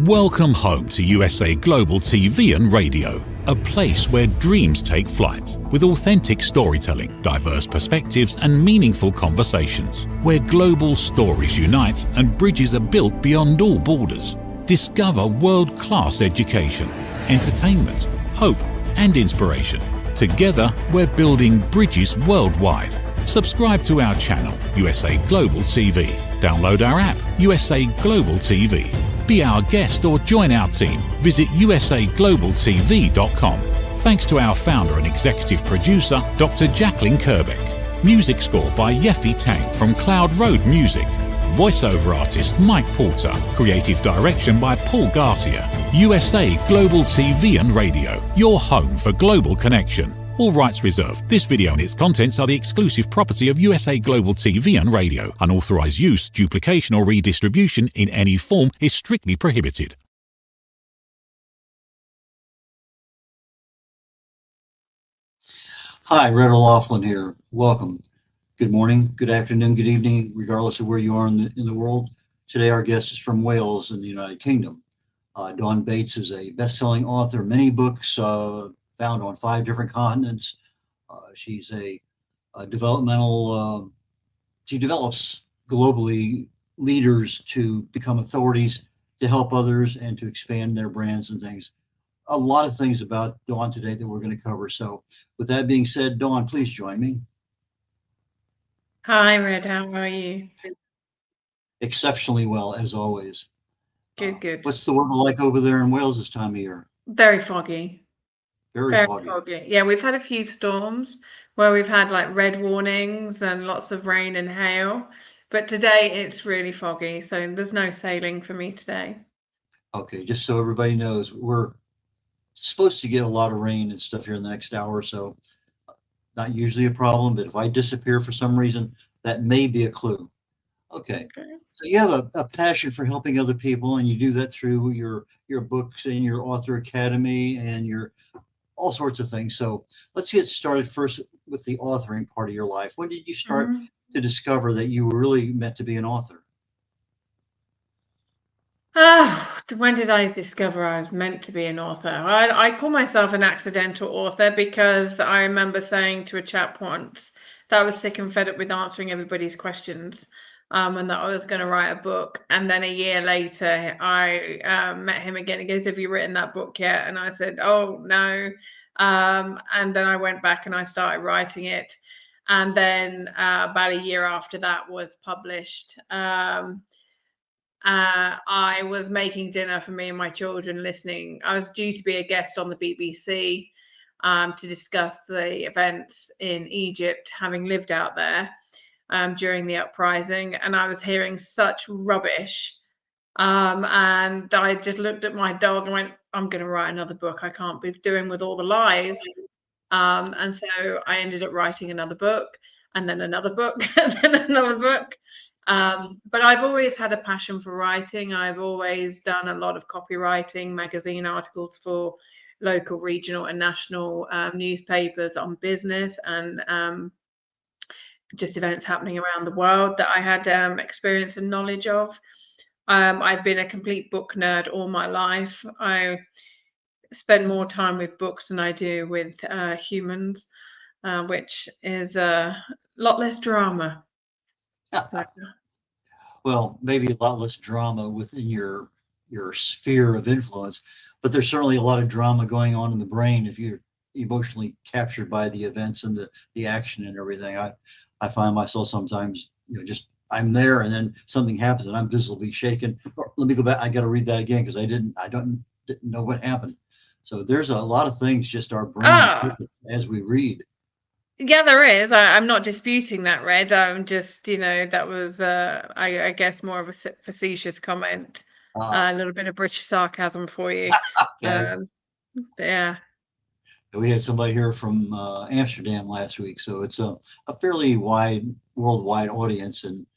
Welcome home to USA Global TV and Radio, a place where dreams take flight, with authentic storytelling, diverse perspectives and meaningful conversations, where global stories unite and bridges are built beyond all borders. Discover world-class education, entertainment, hope and inspiration. Together, we're building bridges worldwide. Subscribe to our channel, USA Global TV. Download our app, USA Global TV. Be our guest or join our team. Visit usaglobaltv.com. Thanks to our founder and executive producer, Dr. Jacalyn Kerbeck. Music score by Yeffy Tang from Cloud Road Music. Voiceover artist Mike Porter. Creative direction by Paul Garcia. USA Global TV and Radio, your home for global connection. All rights reserved. This video and its contents are the exclusive property of USA Global TV and Radio. Unauthorized use, duplication or redistribution in any form is strictly prohibited. Hi, Red O'Loughlin here. Welcome. Good morning, good afternoon, good evening, regardless of where you are in the world. Today our guest is from Wales in the United Kingdom. Dawn Bates is a best-selling author, many books, found on 5 different continents. She's a developmental, she develops globally leaders to become authorities, to help others and to expand their brands and things. A lot of things about Dawn today that we're going to cover. So with that being said, Dawn, please join me. Hi, Red. How are you? Exceptionally well, as always. Good. What's the weather like over there in Wales this time of year? Very foggy. Very foggy. Yeah, we've had a few storms where we've had like red warnings and lots of rain and hail, but today it's really foggy, so there's no sailing for me today. Okay, just so everybody knows, we're supposed to get a lot of rain and stuff here in the next hour or so. Not usually a problem, but if I disappear for some reason, that may be a clue. Okay. So you have a passion for helping other people, and you do that through your books and your author academy and your all sorts of things. So let's get started first with the authoring part of your life. When did you start to discover that you were really meant to be an author? When did I discover I was meant to be an author? I call myself an accidental author because I remember saying to a chap once that I was sick and fed up with answering everybody's questions, and that I was going to write a book. And then a year later, I met him again. He goes, "Have you written that book yet?" And I said, "Oh, no." And then I went back and I started writing it. And then about a year after that was published. I was making dinner for me and my children listening. I was due to be a guest on the BBC to discuss the events in Egypt, having lived out there during the uprising. And I was hearing such rubbish. And I just looked at my dog and went, "I'm going to write another book. I can't be doing with all the lies." And so I ended up writing another book, and then another book, and then another book. But I've always had a passion for writing. I've always done a lot of copywriting, magazine articles for local, regional and national newspapers on business and just events happening around the world that I had experience and knowledge of. I've been a complete book nerd all my life. I spend more time with books than I do with humans, which is a lot less drama. Well, maybe a lot less drama within your sphere of influence, but there's certainly a lot of drama going on in the brain if you're emotionally captured by the events and the action and everything. I find myself sometimes, just I'm there and then something happens and I'm visibly shaken. Or, let me go back. I got to read that again because I didn't know what happened. So there's a lot of things just our brain as we read. Yeah, there is. I'm not disputing that, Red. I'm just, that was, I guess, more of a facetious comment. A little bit of British sarcasm for you. Okay. Yeah. We had somebody here from Amsterdam last week, so it's a fairly worldwide audience, and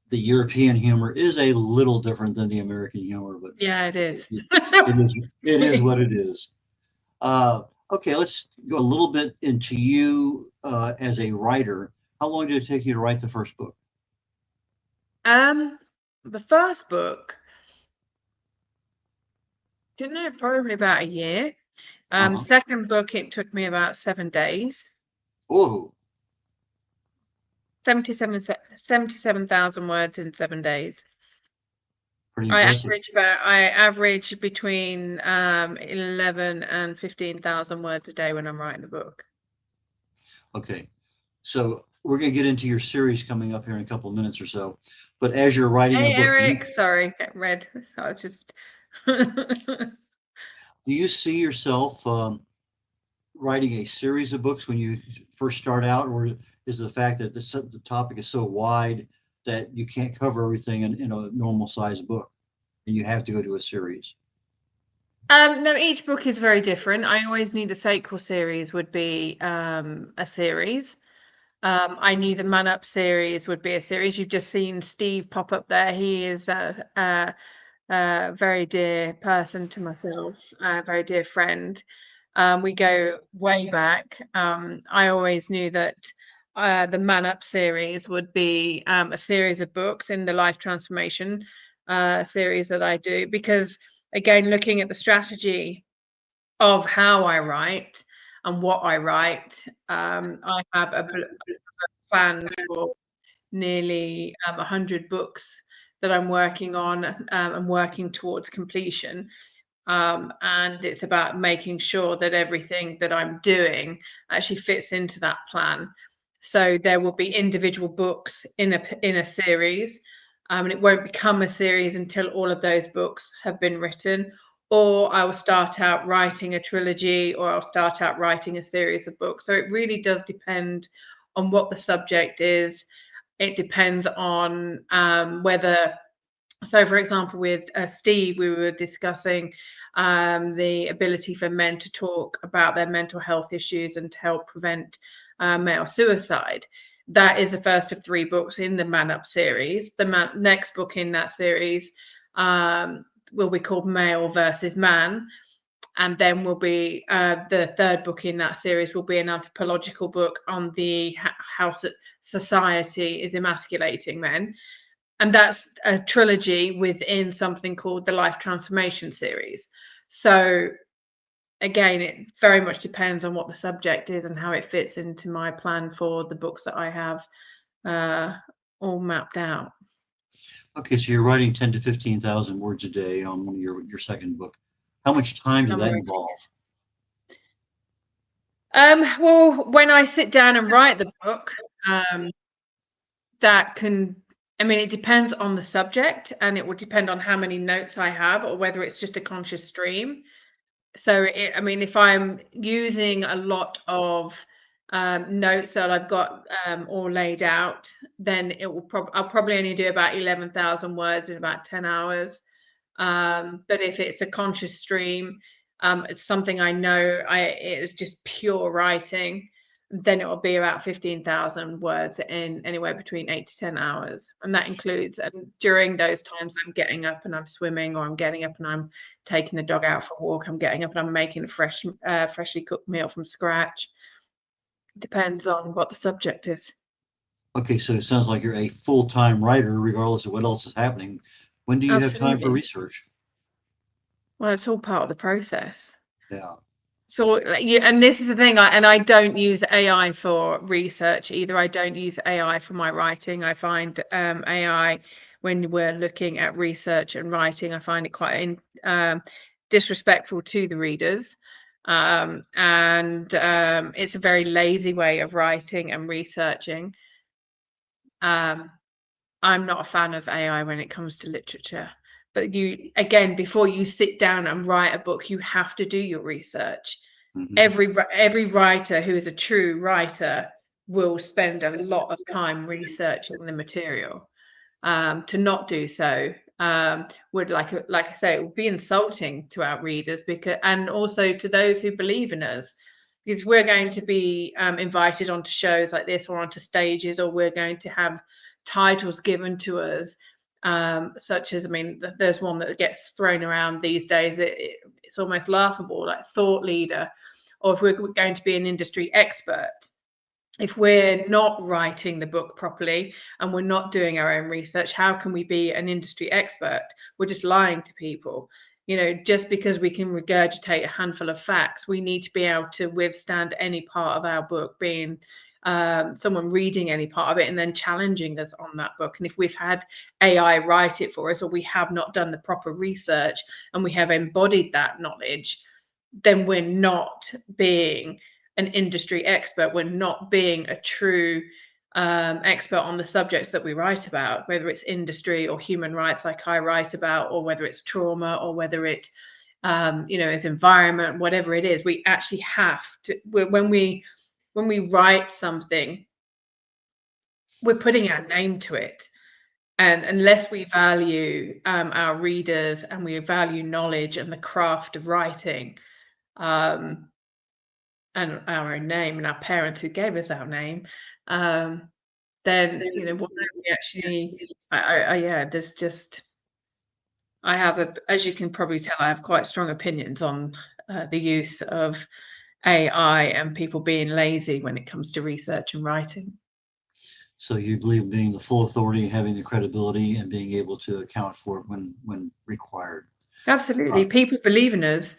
the European humor is a little different than the American humor, but yeah, it is. It is what it is. Okay, let's go a little bit into you as a writer. How long did it take you to write the first book? The first book, Didn't know, probably about a year. Uh-huh. Second book, it took me about 7 days. Oh, 77,000 words in 7 days. pretty impressive. I average between 11 and 15,000 words a day when I'm writing a book. Okay. So we're going to get into your series coming up here in a couple of minutes or so. But as you're writing Hey, a book, Eric, sorry, get red. So I just do you see yourself writing a series of books when you first start out, or is the fact that the topic is so wide that you can't cover everything in a normal size book and you have to go to a series? no, each book is very different. I always knew the sequel series would be a series. I knew the Man Up series would be a series. You've just seen Steve pop up there. He is a very dear person to myself, a very dear friend. We go way back. I always knew that the Man Up series would be a series of books in the life transformation series that I do, because again, looking at the strategy of how I write and what I write, I have a plan for nearly 100 books that I'm working on and working towards completion. And it's about making sure that everything that I'm doing actually fits into that plan. So there will be individual books in a series, and it won't become a series until all of those books have been written. Or I will start out writing a trilogy, or I'll start out writing a series of books. So it really does depend on what the subject is. It depends on whether, so for example, with Steve, we were discussing the ability for men to talk about their mental health issues and to help prevent male suicide. That is the first of 3 books in the Man Up series. The next book in that series will be called Male versus Man. And then will be the third book in that series will be an anthropological book on the how society is emasculating men. And that's a trilogy within something called the Life Transformation series. So again, it very much depends on what the subject is and how it fits into my plan for the books that I have all mapped out. Okay, so you're writing 10 to 15,000 words a day on your second book. How much time does that involve? Well, when I sit down and write the book, that can, I mean, it depends on the subject, and it will depend on how many notes I have or whether it's just a conscious stream. So, I mean, if I'm using a lot of notes that I've got all laid out, then it will I'll probably only do about 11,000 words in about 10 hours. But if it's a conscious stream, it's something I know it is just pure writing, then it will be about 15,000 words in anywhere between 8 to 10 hours. And that includes, and during those times, I'm getting up and I'm swimming, or I'm getting up and I'm taking the dog out for a walk. I'm getting up and I'm making a freshly cooked meal from scratch. Depends on what the subject is. Okay, so it sounds like you're a full-time writer, regardless of what else is happening. When do you have time for research? Well, it's all part of the process. Yeah. So, and this is the thing, I don't use AI for research either. I don't use AI for my writing. I find AI, when we're looking at research and writing, I find it quite disrespectful to the readers. And it's a very lazy way of writing and researching. I'm not a fan of AI when it comes to literature. But you, again, before you sit down and write a book, you have to do your research. Mm-hmm. Every writer who is a true writer will spend a lot of time researching the material. To not do so would, like I say, it would be insulting to our readers, and also to those who believe in us, because we're going to be invited onto shows like this, or onto stages, or we're going to have titles given to us, such as, I mean, there's one that gets thrown around these days. It's almost laughable, like thought leader, or if we're going to be an industry expert. If we're not writing the book properly and we're not doing our own research, how can we be an industry expert? We're just lying to people. just because we can regurgitate a handful of facts, we need to be able to withstand any part of our book being someone reading any part of it and then challenging us on that book. And if we've had AI write it for us, or we have not done the proper research and we have embodied that knowledge, then we're not being an industry expert. We're not being a true expert on the subjects that we write about, whether it's industry or human rights like I write about, or whether it's trauma, or whether it is environment, whatever it is. We actually have to, when we write something, we're putting our name to it. And unless we value our readers, and we value knowledge and the craft of writing, and our own name and our parents who gave us our name, then what we actually, there's just, as you can probably tell, I have quite strong opinions on the use of AI and people being lazy when it comes to research and writing. So you believe being the full authority, having the credibility, and being able to account for it when required. Absolutely. People believe in us.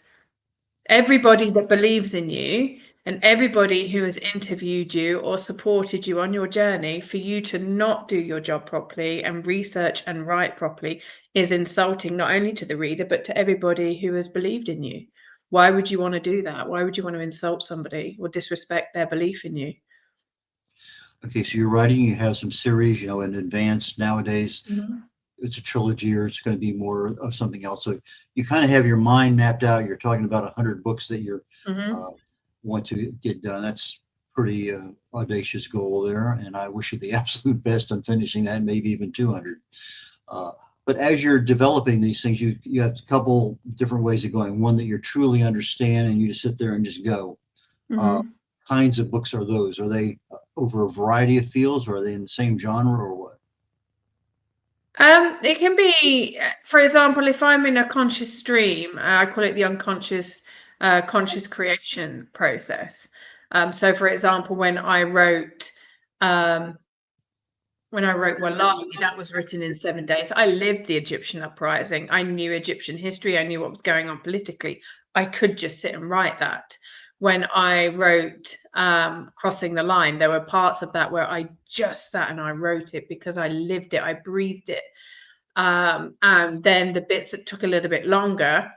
Everybody that believes in you, and everybody who has interviewed you or supported you on your journey, for you to not do your job properly and research and write properly is insulting, not only to the reader, but to everybody who has believed in you. Why would you want to do that? Why would you want to insult somebody or disrespect their belief in you? Okay, so you're writing, you have some series, in advance nowadays. Mm-hmm. It's a trilogy, or it's going to be more of something else. So you kind of have your mind mapped out. You're talking about 100 books that you want to get done. That's pretty audacious goal there, and I wish you the absolute best on finishing that, maybe even 200. But as you're developing these things, you have a couple different ways of going. One that you truly understand, and you just sit there and just go. Kinds of books are those? Are they over a variety of fields, or are they in the same genre, or what? It can be, for example, if I'm in a conscious stream, I call it the unconscious conscious creation process. So, for example, when I wrote Wallahi, that was written in 7 days. I lived the Egyptian uprising. I knew Egyptian history. I knew what was going on politically. I could just sit and write that. When I wrote Crossing the Line, there were parts of that where I just sat and I wrote it because I lived it, I breathed it. And then the bits that took a little bit longer,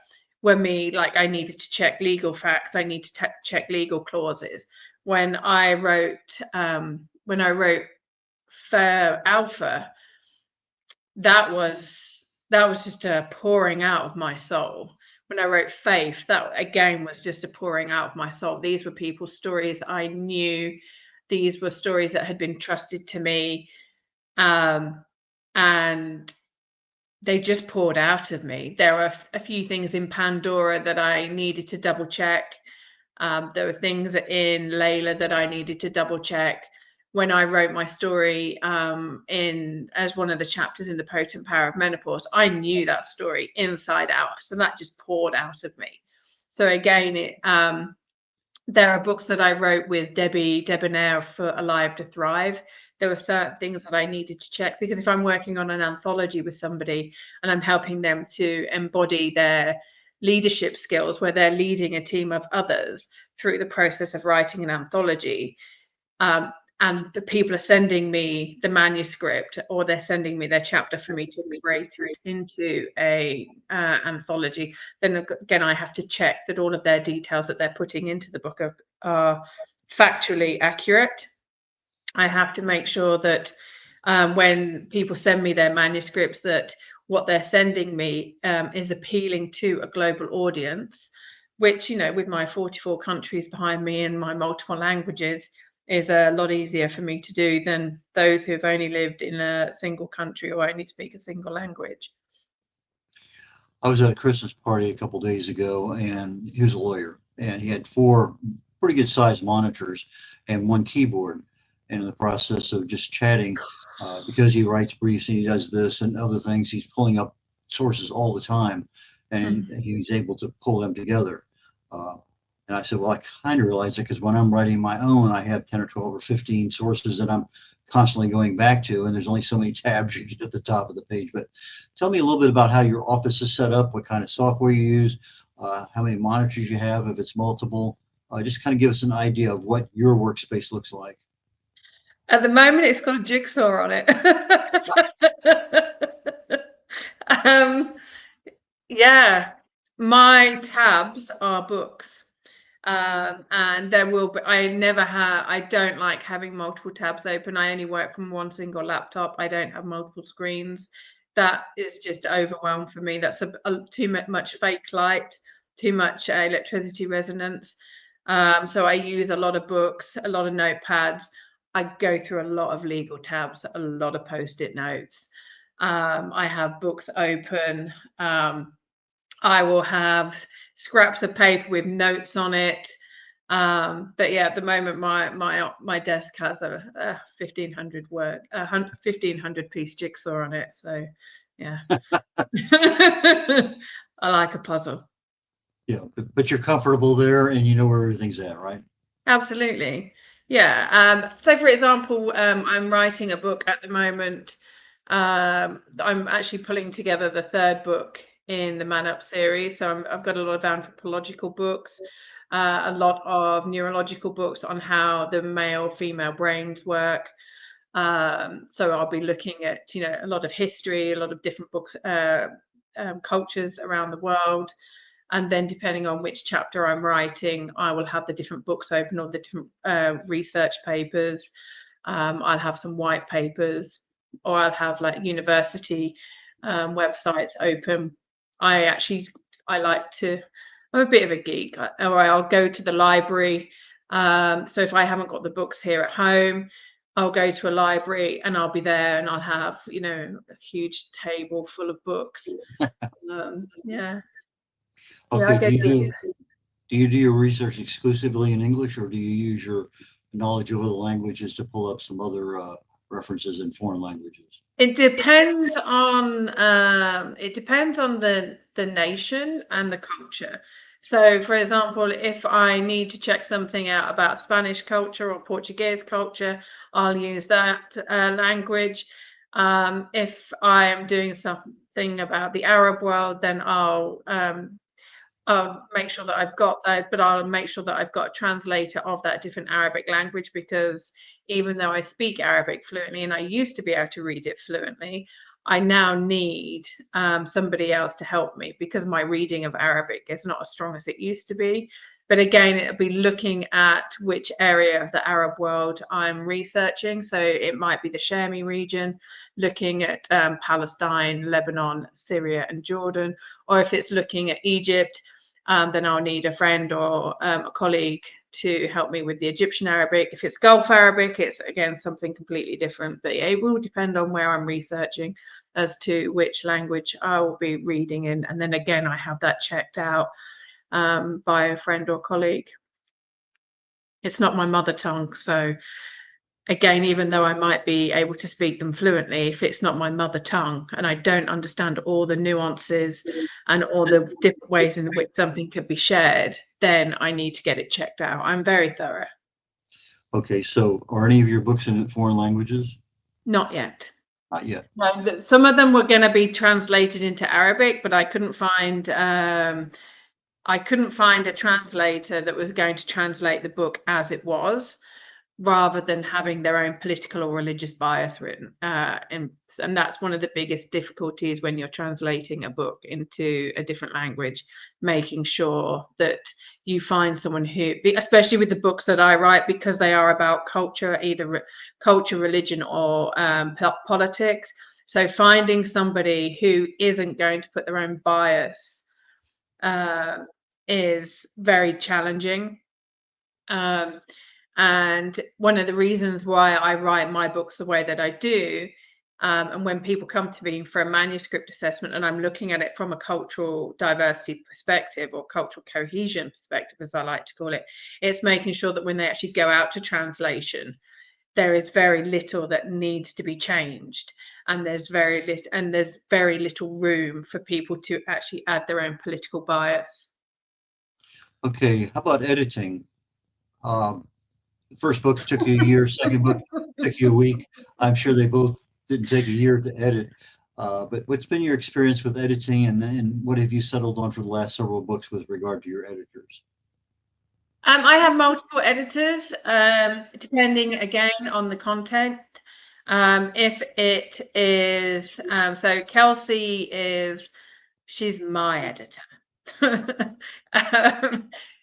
I needed to check legal facts, I need to check legal clauses. When I wrote Fair Alpha, that was just a pouring out of my soul. When I wrote Faith, that again was just a pouring out of my soul. These were people's stories I knew. These were stories that had been trusted to me. And they just poured out of me. There were a few things in Pandora that I needed to double check. There were things in Layla that I needed to double check. When I wrote my story as one of the chapters in The Potent Power of Menopause, I knew that story inside out. So that just poured out of me. So again, there are books that I wrote with Debbie Debonair for Alive to Thrive. There were certain things that I needed to check, because if I'm working on an anthology with somebody and I'm helping them to embody their leadership skills, where they're leading a team of others through the process of writing an anthology, and the people are sending me the manuscript, or they're sending me their chapter for me to create it into a anthology, then again I have to check that all of their details that they're putting into the book are factually accurate. I have to make sure that when people send me their manuscripts, that what they're sending me is appealing to a global audience, which, with my 44 countries behind me and my multiple languages, is a lot easier for me to do than those who've only lived in a single country or only speak a single language. I was at a Christmas party a couple days ago, and he was a lawyer, and he had 4 pretty good sized monitors and 1 keyboard. And in the process of just chatting, because he writes briefs and he does this and other things, he's pulling up sources all the time, and he's able to pull them together. And I said, well, I kind of realize it because when I'm writing my own, I have 10 or 12 or 15 sources that I'm constantly going back to, and there's only so many tabs you get at the top of the page. But tell me a little bit about how your office is set up, what kind of software you use, how many monitors you have, if it's multiple. Just kind of give us an idea of what your workspace looks like. At the moment, it's got a jigsaw on it. um, yeah, my tabs are books. And there will be, I don't like having multiple tabs open. I only work from one single laptop. I don't have multiple screens. That is just overwhelmed for me. That's too much fake light, too much electricity resonance. So I use a lot of books, a lot of notepads. I go through a lot of legal tabs, a lot of post-it notes. I have books open. I will have scraps of paper with notes on it. But yeah, at the moment, my desk has a 1,500 piece jigsaw on it. So yeah, I like a puzzle. Yeah, but you're comfortable there and you know where everything's at, right? Absolutely. Yeah. So for example, I'm writing a book at the moment. I'm actually pulling together the third book in the Man Up series. So I've got a lot of anthropological books, a lot of neurological books on how the male female brains work. So I'll be looking at, a lot of history, a lot of different books, cultures around the world. And then depending on which chapter I'm writing, I will have the different books open or the different research papers. I'll have some white papers, or I'll have like university websites open. I like to, I'm a bit of a geek, or I'll go to the library. So if I haven't got the books here at home, I'll go to a library and I'll be there and I'll have, a huge table full of books. Yeah. Yeah, I Okay, get deep. do you do your research exclusively in English, or do you use your knowledge of other languages to pull up some other references in foreign languages? It depends on the nation and the culture. So, for example, if I need to check something out about Spanish culture or Portuguese culture, I'll use that language. If I am doing something about the Arab world, then I'll make sure that I've got those, but I'll make sure that I've got a translator of that different Arabic language, because even though I speak Arabic fluently and I used to be able to read it fluently, I now need somebody else to help me because my reading of Arabic is not as strong as it used to be. But again, it'll be looking at which area of the Arab world I'm researching. So it might be the Shami region, looking at Palestine, Lebanon, Syria, and Jordan. Or if it's looking at Egypt, then I'll need a friend or a colleague to help me with the Egyptian Arabic. If it's Gulf Arabic, it's again something completely different. But it will depend on where I'm researching as to which language I will be reading in. And then again, I have that checked out by a friend or colleague. It's not my mother tongue, so again, even though I might be able to speak them fluently, if it's not my mother tongue and I don't understand all the nuances and all the different ways in which something could be shared, then I need to get it checked out. I'm very thorough. Okay, so are any of your books in foreign languages? Not yet. Not yet. No, some of them were going to be translated into Arabic, but I couldn't find a translator that was going to translate the book as it was, rather than having their own political or religious bias written. And that's one of the biggest difficulties when you're translating a book into a different language, making sure that you find someone who, especially with the books that I write, because they are about culture, either culture, religion, or politics. So finding somebody who isn't going to put their own bias is very challenging. And one of the reasons why I write my books the way that I do, and when people come to me for a manuscript assessment and I'm looking at it from a cultural diversity perspective or cultural cohesion perspective, as I like to call it, it's making sure that when they actually go out to translation, there is very little that needs to be changed, and there's very little room for people to actually add their own political bias. Okay, how about editing? The first book took you a year, second book took you a week. I'm sure they both didn't take a year to edit. But what's been your experience with editing, and what have you settled on for the last several books with regard to your editors? I have multiple editors, depending again on the content. If it is, so Kelsey she's my editor.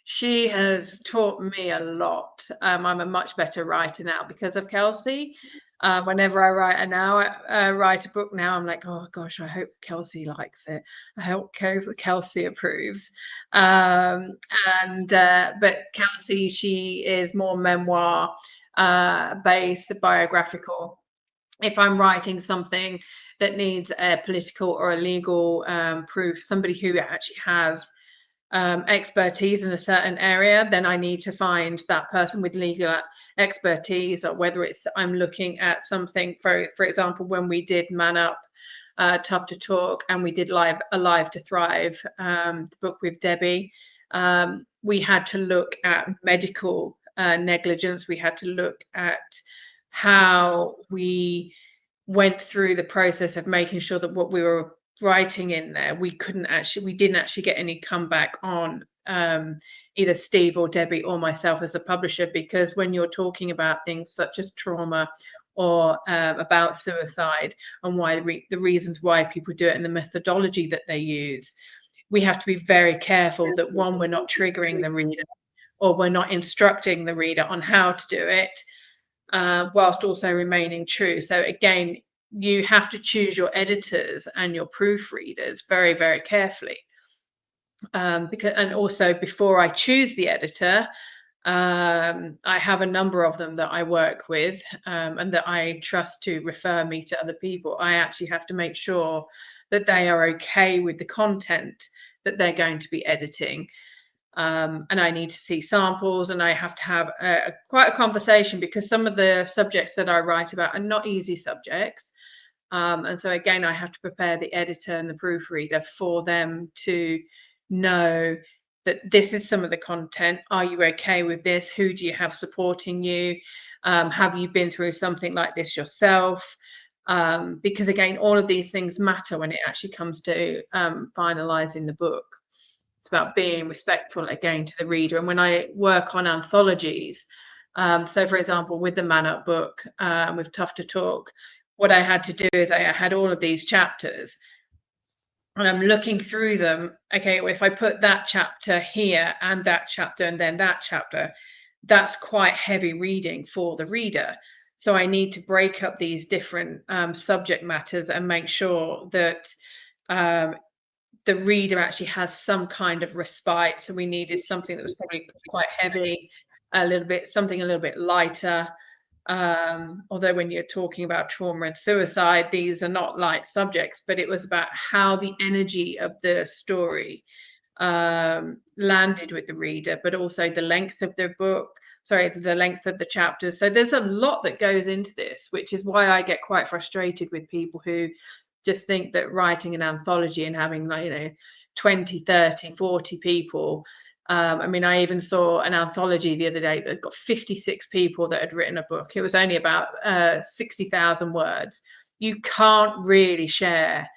She has taught me a lot. I'm a much better writer now because of Kelsey. Whenever I write a book now, I'm like, oh gosh, I hope Kelsey likes it. I hope Kelsey approves. But Kelsey, she is more memoir based, biographical. If I'm writing something that needs a political or a legal proof, somebody who actually has expertise in a certain area, then I need to find that person with legal expertise, or whether it's I'm looking at something, for example, when we did Man Up, Tough to Talk, and we did Alive to Thrive, the book with Debbie, we had to look at medical negligence. We had to look at how we went through the process of making sure that what we were writing in there, we didn't actually get any comeback on either Steve or Debbie or myself as a publisher, because when you're talking about things such as trauma or about suicide and why the reasons why people do it and the methodology that they use, we have to be very careful that, one, we're not triggering the reader, or we're not instructing the reader on how to do it, whilst also remaining true. So again, you have to choose your editors and your proofreaders very, very carefully. And also, before I choose the editor, I have a number of them that I work with, and that I trust to refer me to other people. I actually have to make sure that they are okay with the content that they're going to be editing. And I need to see samples, and I have to have quite a conversation, because some of the subjects that I write about are not easy subjects. And so again, I have to prepare the editor and the proofreader for them to know that this is some of the content. Are you okay with this? Who do you have supporting you? Have you been through something like this yourself? Because again, all of these things matter when it actually comes to finalizing the book. It's about being respectful again to the reader. And when I work on anthologies, so for example, with the Man Up book, with Tough to Talk, what I had to do is I had all of these chapters, and I'm looking through them. Okay, well, if I put that chapter here and that chapter and then that chapter, that's quite heavy reading for the reader. So I need to break up these different subject matters and make sure that the reader actually has some kind of respite. So we needed something that was probably quite heavy, something a little bit lighter. Although when you're talking about trauma and suicide, these are not light subjects, but it was about how the energy of the story landed with the reader, but also the length of the length of the chapters. So there's a lot that goes into this, which is why I get quite frustrated with people who just think that writing an anthology and having 20, 30, 40 people. I mean, I even saw an anthology the other day that got 56 people that had written a book. It was only about 60,000 words. You can't really share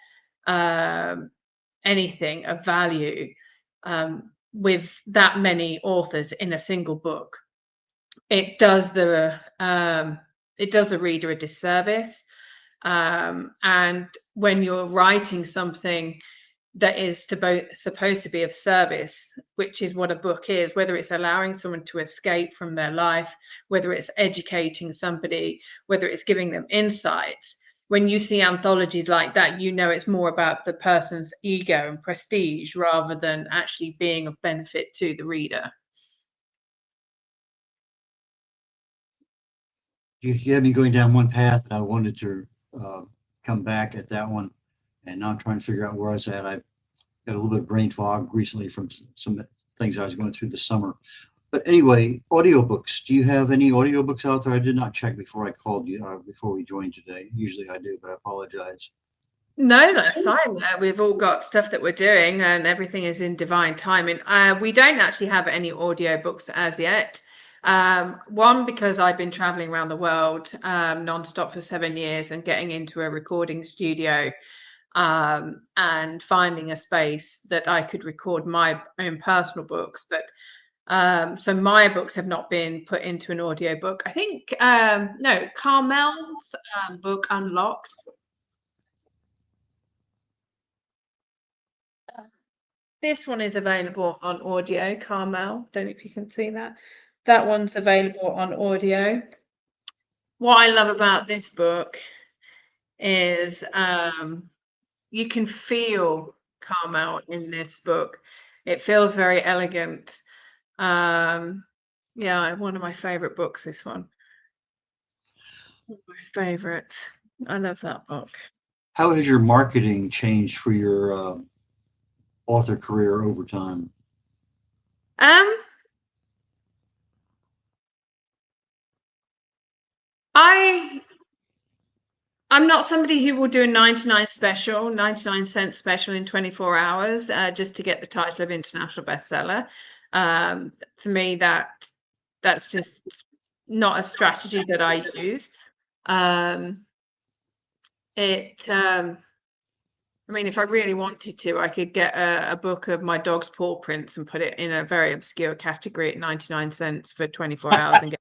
anything of value with that many authors in a single book. It does the reader a disservice. And when you're writing something that is supposed to be of service, which is what a book is, whether it's allowing someone to escape from their life, whether it's educating somebody, whether it's giving them insights, when you see anthologies like that, it's more about the person's ego and prestige rather than actually being of benefit to the reader. You had me going down one path, and I wanted to come back at that one, and now I'm trying to figure out where I was at. I've got a little bit of brain fog recently from some things I was going through this summer. But anyway, audiobooks. Do you have any audiobooks out there? I did not check before I called you, before we joined today. Usually I do, but I apologize. No, that's fine. We've all got stuff that we're doing, and everything is in divine timing. We don't actually have any audiobooks as yet. One, because I've been traveling around the world nonstop for 7 years and getting into a recording studio and finding a space that I could record my own personal books. But so my books have not been put into an audiobook. I think, no, Carmel's book, Unlocked. This one is available on audio, Carmel. Don't know if you can see that. That one's available on audio. What I love about this book is you can feel Carmel in this book. It feels very elegant. Yeah, one of my favorite books, this one. One of my favorites. I love that book. How has your marketing changed for your author career over time? I'm not somebody who will do a 99 cent special in 24 hours just to get the title of international bestseller. For me, that's just not a strategy that I use. I mean, if I really wanted to, I could get a book of my dog's paw prints and put it in a very obscure category at 99 cents for 24 hours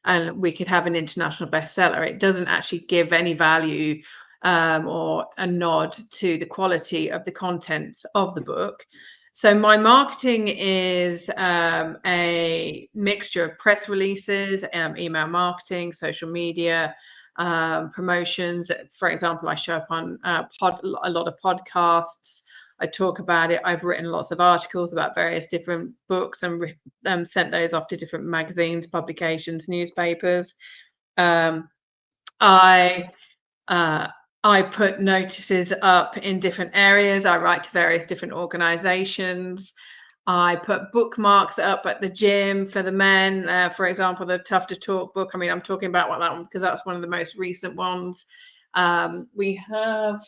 and we could have an international bestseller. It doesn't actually give any value or a nod to the quality of the contents of the book. So my marketing is a mixture of press releases, email marketing, social media, promotions. For example, I show up on a lot of podcasts. I talk about it. I've written lots of articles about various different books and sent those off to different magazines, publications, newspapers. I put notices up in different areas. I write to various different organizations. I put bookmarks up at the gym for the men. For example, the Tough to Talk book. I mean, I'm talking about that one because that's one of the most recent ones. We have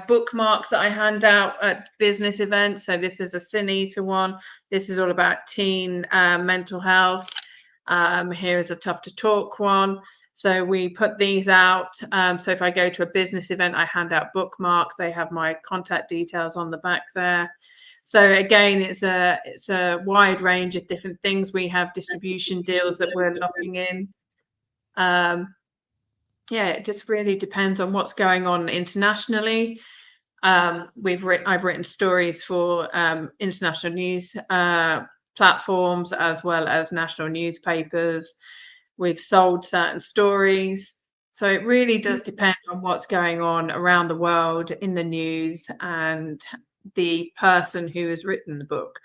bookmarks that I hand out at business events. So this is a Sin Eater one. This is all about teen mental health. Here is a Tough to Talk one. So we put these out. So if I go to a business event, I hand out bookmarks. They have my contact details on the back there. So again, it's a wide range of different things. We have distribution deals that we're locking in. Yeah, it just really depends on what's going on internationally. I've written stories for international news platforms as well as national newspapers. We've sold certain stories. So it really does depend on what's going on around the world in the news and the person who has written the book,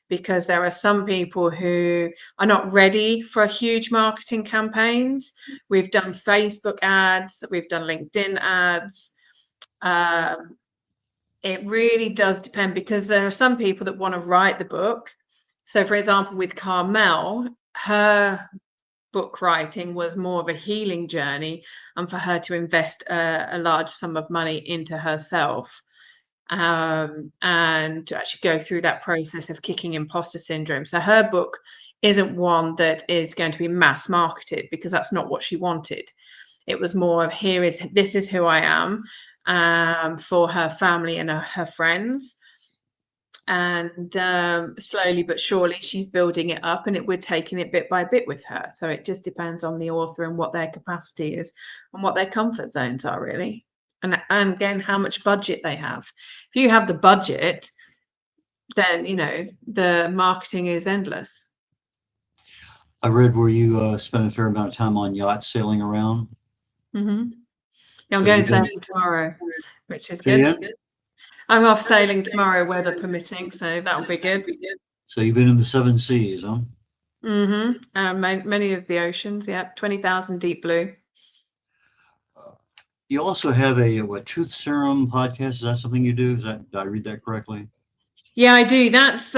because there are some people who are not ready for huge marketing campaigns. We've done Facebook ads, we've done LinkedIn ads. It really does depend, because there are some people that want to write the book. So for example, with Carmel, her book writing was more of a healing journey, and for her to invest a large sum of money into herself and to actually go through that process of kicking imposter syndrome. So her book isn't one that is going to be mass marketed, because that's not what she wanted. It was more of, this is who I am, for her family and her friends. And slowly but surely she's building it up, and we're taking it bit by bit with her. So it just depends on the author and what their capacity is and what their comfort zones are, really. And again, how much budget they have. If you have the budget, then the marketing is endless. I read where you spent a fair amount of time on yachts sailing around. Mm-hmm. Yeah, I'm going sailing tomorrow, which is good. Yeah. I'm off sailing tomorrow, weather permitting, so that'll be good. So you've been in the 7 seas, huh? Mm-hmm. Many of the oceans, yeah. 20,000 deep blue. You also have a truth serum podcast. Is that something you do? Did I read that correctly? Yeah, I do. That's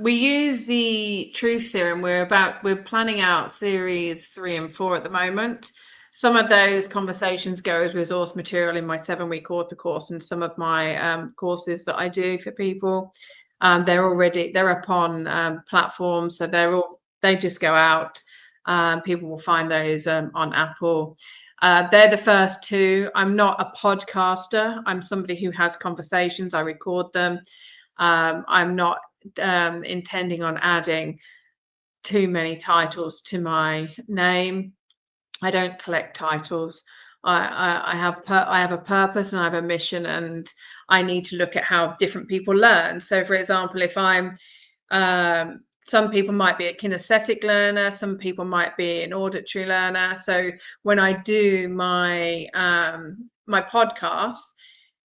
we use the truth serum. We're planning out series 3 and 4 at the moment. some of those conversations go as resource material in my 7-week author course, and some of my courses that I do for people. They're upon platforms, so they just go out. People will find those on Apple. They're the first two. I'm not a podcaster. I'm somebody who has conversations. I record them. I'm not intending on adding too many titles to my name. I don't collect titles. I have a purpose and I have a mission, and I need to look at how different people learn. So, for example, if I'm some people might be a kinesthetic learner, some people might be an auditory learner. So when I do my my podcast,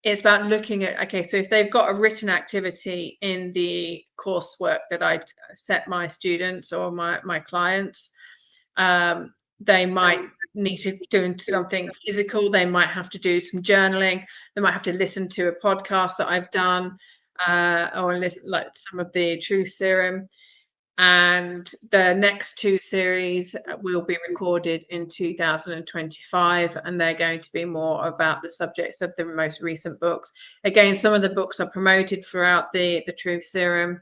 it's about looking at, okay, so if they've got a written activity in the coursework that I set my students or my clients, they might need to do something physical. They might have to do some journaling. They might have to listen to a podcast that I've done, or listen, like some of the Truth Serum. And the next two series will be recorded in 2025, and they're going to be more about the subjects of the most recent books. Again, some of the books are promoted throughout the Truth Serum.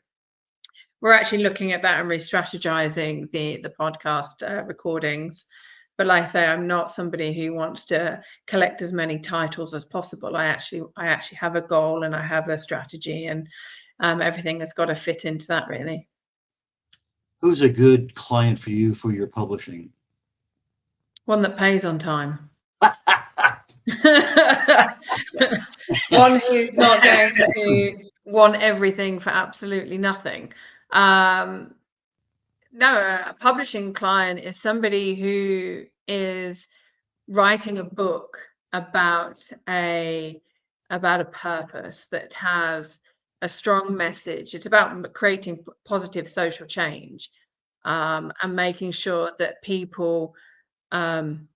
We're actually looking at that and re-strategizing the podcast recordings. But like I say, I'm not somebody who wants to collect as many titles as possible. I actually have a goal and I have a strategy, and everything has got to fit into that, really. Who's a good client for you for your publishing? One that pays on time. One who's not going to want everything for absolutely nothing. No, a publishing client is somebody who is writing a book about a purpose that has a strong message. It's about creating positive social change, and making sure that people can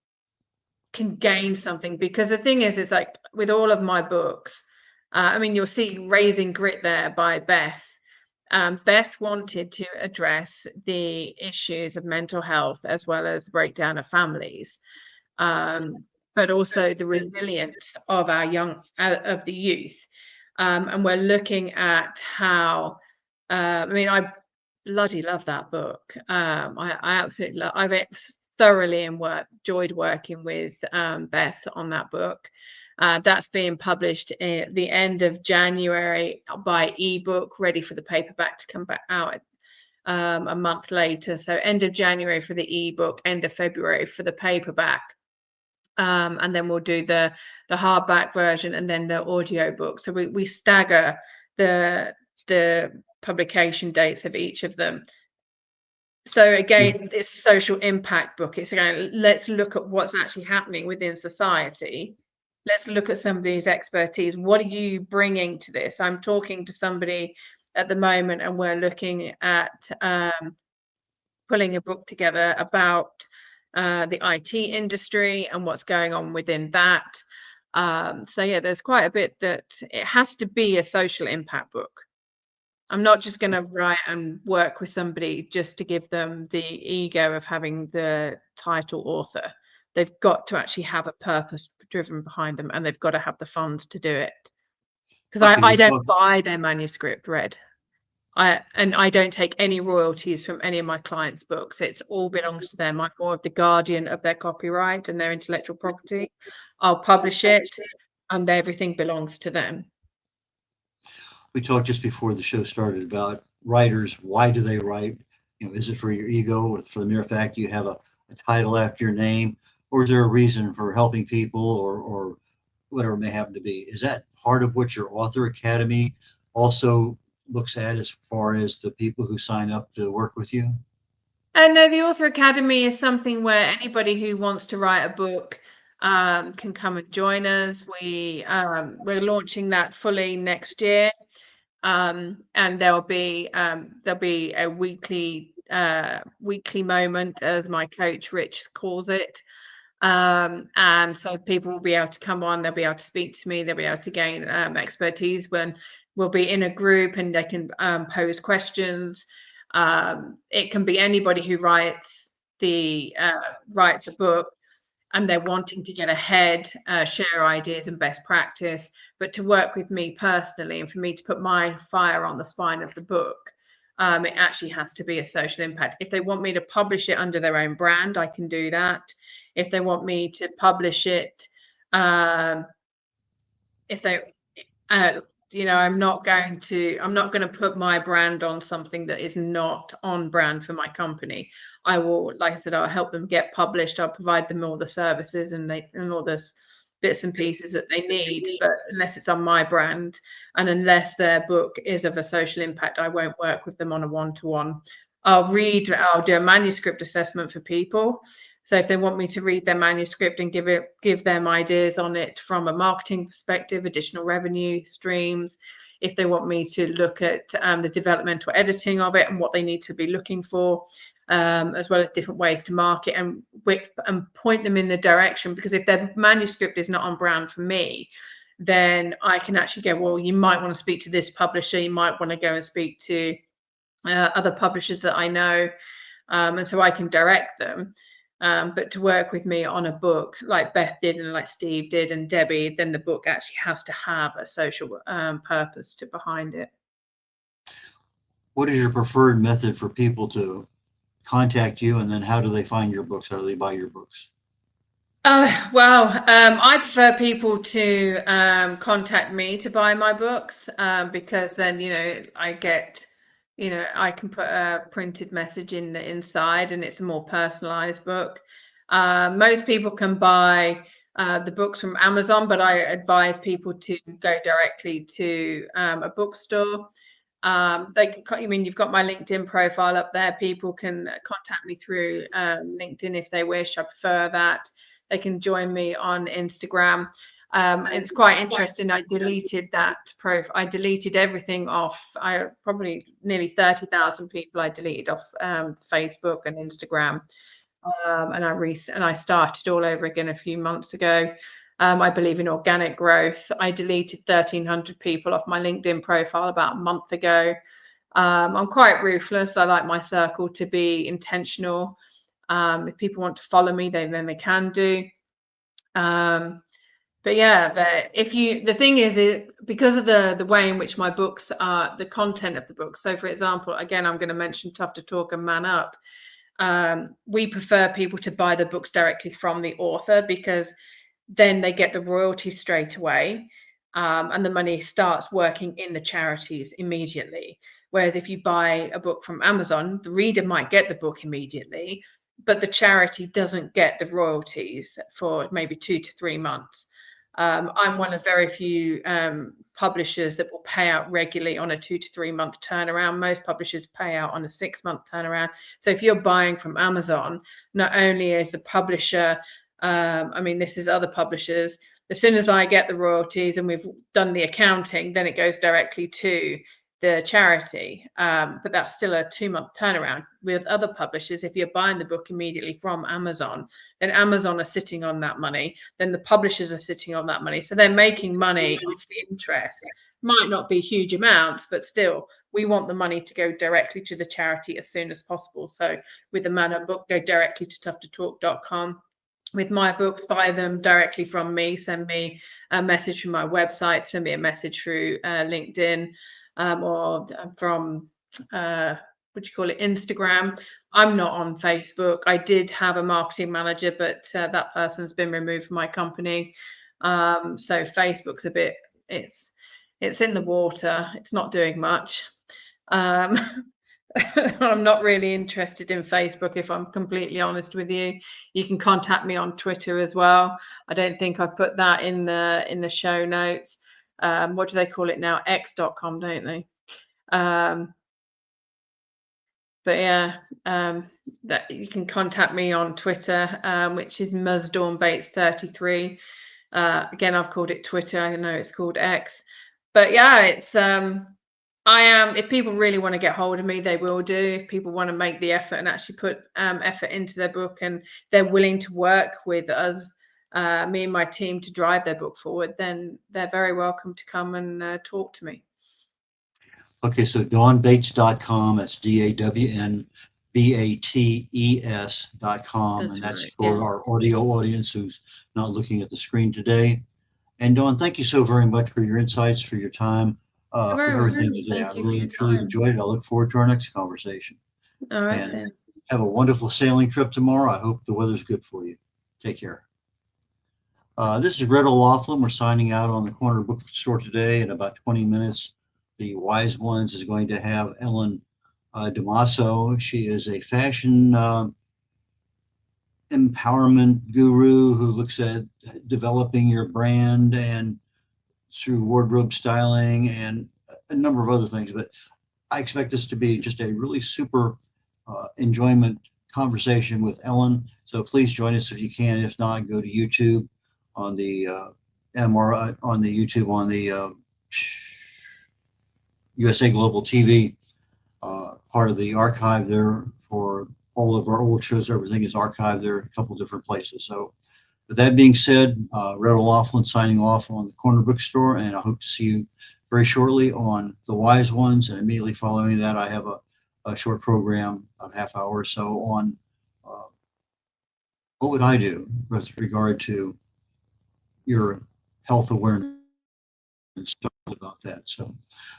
gain something. Because the thing is, it's like with all of my books, I mean, you'll see Raising Grit there by Beth. Beth wanted to address the issues of mental health as well as the breakdown of families, but also the resilience of our of the youth. And we're looking at how, I mean, I bloody love that book. I absolutely love. I've thoroughly enjoyed working with Beth on that book. That's being published at the end of January by ebook, ready for the paperback to come back out a month later. So end of January for the ebook, end of February for the paperback. And then we'll do the hardback version and then the audio book. So we stagger the publication dates of each of them. So again, it's a social impact book. It's again, let's look at what's actually happening within society. Let's look at some of these expertise. What are you bringing to this? I'm talking to somebody at the moment, and we're looking at pulling a book together about the IT industry and what's going on within that. So yeah, there's quite a bit that it has to be a social impact book. I'm not just going to write and work with somebody just to give them the ego of having the title author. They've got to actually have a purpose driven behind them, and they've got to have the funds to do it. Because I don't buy their manuscript read. I don't take any royalties from any of my clients' books. It's all belongs to them. I'm more of the guardian of their copyright and their intellectual property. I'll publish it, and everything belongs to them. We talked just before the show started about writers. Why do they write? Is it for your ego, or for the mere fact you have a title after your name, or is there a reason for helping people, or whatever it may happen to be? Is that part of what your Author Academy also looks at as far as the people who sign up to work with you? No, the Author Academy is something where anybody who wants to write a book can come and join us. We're launching that fully next year, and there'll be a weekly moment, as my coach Rich calls it. And so people will be able to come on, they'll be able to speak to me, they'll be able to gain expertise when we'll be in a group, and they can pose questions. It can be anybody who writes a book. and they're wanting to get ahead, share ideas and best practice, but to work with me personally and for me to put my fire on the spine of the book, it actually has to be a social impact. If they want me to publish it under their own brand, I can do that. If they want me to publish it, if they, I'm not going to put my brand on something that is not on brand for my company. I will, like I said, I'll help them get published. I'll provide them all the services and all this bits and pieces that they need, but unless it's on my brand and unless their book is of a social impact, I won't work with them on a one-to-one. I'll do a manuscript assessment for people. So if they want me to read their manuscript and give them ideas on it from a marketing perspective, additional revenue streams, if they want me to look at the developmental editing of it and what they need to be looking for, as well as different ways to market and point them in the direction, because if their manuscript is not on brand for me, then I can actually go, well, you might want to speak to this publisher, you might want to go and speak to other publishers that I know, and so I can direct them. But to work with me on a book like Beth did and like Steve did and Debbie, then the book actually has to have a social purpose behind it. What is your preferred method for people to contact you, and then how do they find your books? How do they buy your books? I prefer people to contact me to buy my books, because then, I get, I can put a printed message in the inside and it's a more personalized book. Most people can buy the books from Amazon, but I advise people to go directly to a bookstore. You've got my LinkedIn profile up there. People can contact me through LinkedIn if they wish. I prefer that. They can join me on Instagram. It's quite interesting. I deleted that profile. I deleted everything off. I probably nearly 30,000 people I deleted off Facebook and Instagram. And I started all over again a few months ago. I believe in organic growth. I deleted 1,300 people off my LinkedIn profile about a month ago. I'm quite ruthless. I like my circle to be intentional. If people want to follow me, then they can do. But yeah, the thing is, because of the way in which my books are, the content of the books. So, for example, again, I'm going to mention Tough to Talk and Man Up. We prefer people to buy the books directly from the author, because then they get the royalties straight away, and the money starts working in the charities immediately. Whereas if you buy a book from Amazon, the reader might get the book immediately, but the charity doesn't get the royalties for maybe 2 to 3 months. I'm one of very few publishers that will pay out regularly on a 2 to 3 month turnaround. Most publishers pay out on a 6 month turnaround. So if you're buying from Amazon, not only is the publisher, this is other publishers, as soon as I get the royalties and we've done the accounting, then it goes directly to the charity. But that's still a 2 month turnaround. With other publishers, if you're buying the book immediately from Amazon, then Amazon are sitting on that money, then the publishers are sitting on that money. So they're making money with the interest. Might not be huge amounts, but still, we want the money to go directly to the charity as soon as possible. So with the Man Up book, go directly to toughtotalk.com. With my books, buy them directly from me. Send me a message from my website, send me a message through LinkedIn, or from Instagram. I'm not on Facebook. I did have a marketing manager, but that person's been removed from my company. So Facebook's a bit, it's in the water. It's not doing much. I'm not really interested in Facebook, if I'm completely honest with you. You can contact me on Twitter as well. I don't think I've put that in the show notes. What do they call it now? X.com, don't they? But yeah, that you can contact me on Twitter, which is MuzDawnBates33. Again, I've called it Twitter. I know it's called X. But yeah, it's if people really want to get hold of me, they will do. If people want to make the effort and actually put effort into their book, and they're willing to work with us, me and my team, to drive their book forward, then they're very welcome to come and talk to me. Okay, so dawnbates.com, that's DAWNBATES, BATES.com, and that's right, for yeah. our audio audience who's not looking at the screen today. And Dawn, thank you so very much for your insights, for your time, for everything today. I Thank you for really, your truly time. enjoyed it. I look forward to our next conversation. All right, And then. have a wonderful sailing trip tomorrow. I hope the weather's good for you. Take care. This is Red O'Loughlin. We're signing out on the corner bookstore today. In about 20 minutes, the Wise Ones is going to have Ellen Damaso. She is a fashion empowerment guru who looks at developing your brand and through wardrobe styling and a number of other things. But I expect this to be just a really super enjoyment conversation with Ellen. So please join us if you can. If not, go to YouTube on the USA Global TV, part of the archive there for all of our old shows. Everything is archived there, a couple different places. So with that being said, Red O'Loughlin signing off on the corner bookstore, and I hope to see you very shortly on the Wise Ones. And immediately following that, I have a short program, about a half hour or so, on what would I do with regard to your health awareness and stuff about that. So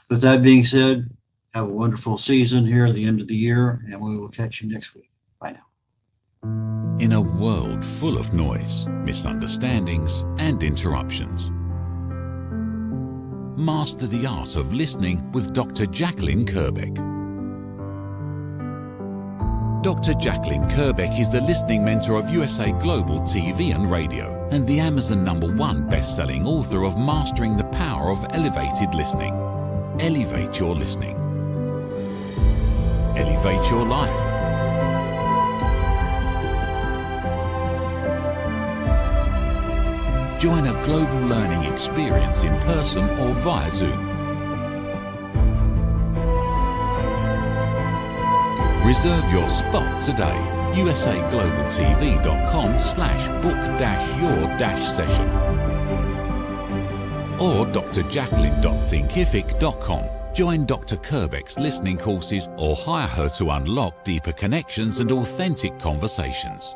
with that being said, have a wonderful season here at the end of the year, and we will catch you next week. Bye now. In a world full of noise, misunderstandings, and interruptions, master the art of listening with Dr. Jacalyn Kerbeck. Dr. Jacalyn Kerbeck is the listening mentor of USA Global TV and Radio and the Amazon #1 best-selling author of Mastering the Power of Elevated Listening. Elevate your listening. Elevate your life. Join a global learning experience in person or via Zoom. Reserve your spot today. usaglobaltv.com/book-your-session or drjacalyn.thinkific.com. Join Dr. Kerbeck's listening courses or hire her to unlock deeper connections and authentic conversations.